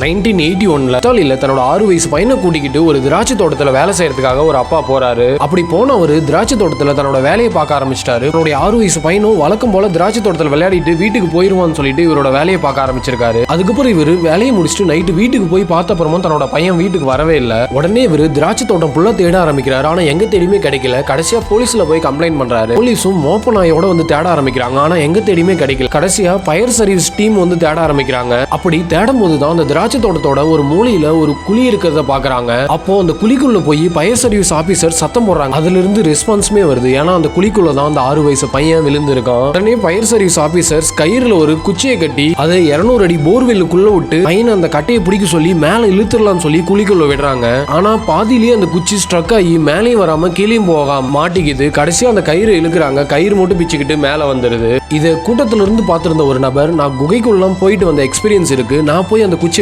1981ல இத்தாலியில தன்னோட 6 வயசு பையனை கூட்டிக்கிட்டு ஒரு திராட்சை தோட்டத்துல வேலை செய்யறதுக்காக ஒரு அப்பா போறாரு. அப்படி போன ஒரு திராட்சை தோட்டத்துல தன்னோட வேலையை பார்க்க ஆரம்பிச்சிட்டாரு. அவருடைய 6 வயசு பையனும் வழக்கம் போல திராட்சை தோட்டத்துல விளையாடிட்டு வீட்டுக்கு போயிருவான்னு சொல்லிட்டு இவரோட வேலையை பார்க்க ஆரம்பிச்சிருக்காரு. அதுக்கப்புறம் இவர் வேலையை முடிச்சுட்டு நைட்டு வீட்டுக்கு போய் பார்த்த அப்புறமா தன்னோட பையன் வீட்டுக்கு வரவே இல்லை. உடனே இவர் திராட்சை தோட்டம் ஃபுல்லா தேட ஆரம்பிக்கிறாரு. ஆனா எங்க தேடியுமே கிடைக்கல. கடைசியா போலீஸ்ல போய் கம்ப்ளைண்ட் பண்றாரு. போலீஸும் மோப்ப நாயோட வந்து தேட ஆரம்பிக்கிறாங்க. ஆனா எங்க தேடியுமே கிடைக்கல. கடைசியா ஃபயர் சர்வீஸ் டீம் வந்து தேட ஆரம்பிக்கிறாங்க. அப்படி தேடும் போதுதான் அந்த திராட்சை தோட்டத்தோட ஒரு மூலையில ஒரு குழி இருக்கிறத பாக்குறாங்க. அப்போ அந்த குழிக்குள்ள போய் ஃபயர் சர்வீஸ் ஆபீசர் சத்தம் போடுறாங்க. அதுல இருந்து ரெஸ்பான்ஸுமே வருது. ஏன்னா அந்த குழிக்குள்ளதான் அந்த 6 வயசு பையன் விழுந்து இருக்கான். உடனே ஃபயர் சர்வீஸ் ஆபீசர்ஸ் கயிறுல ஒரு குச்சியை கட்டி அதை 200 அடி போர்வெல்லுக்குள்ள விட்டு பையனை அந்த கட்டையை பிடிக்க சொல்லி மேல இழுத்துடலாம்னு சொல்லி குழிக்குள்ள விடுறாங்க. ஆனா பாதியிலேயே அந்த குச்சி ஸ்ட்ரக் ஆகி மேலேயும் வராம கீழேயும் போகாம மாட்டிக்குது. கடைசியா அந்த கயிறு இழுக்கிறாங்க. கயிறு மட்டும் பிச்சுக்கிட்டு மேல வந்துருது. இதை கூட்டத்துல இருந்து பார்த்திருந்த ஒரு நபர், நான் குகைக்குள்ள போயிட்டு வந்த எக்ஸ்பீரியன்ஸ் இருக்கு, நான் போய் அந்த குச்சி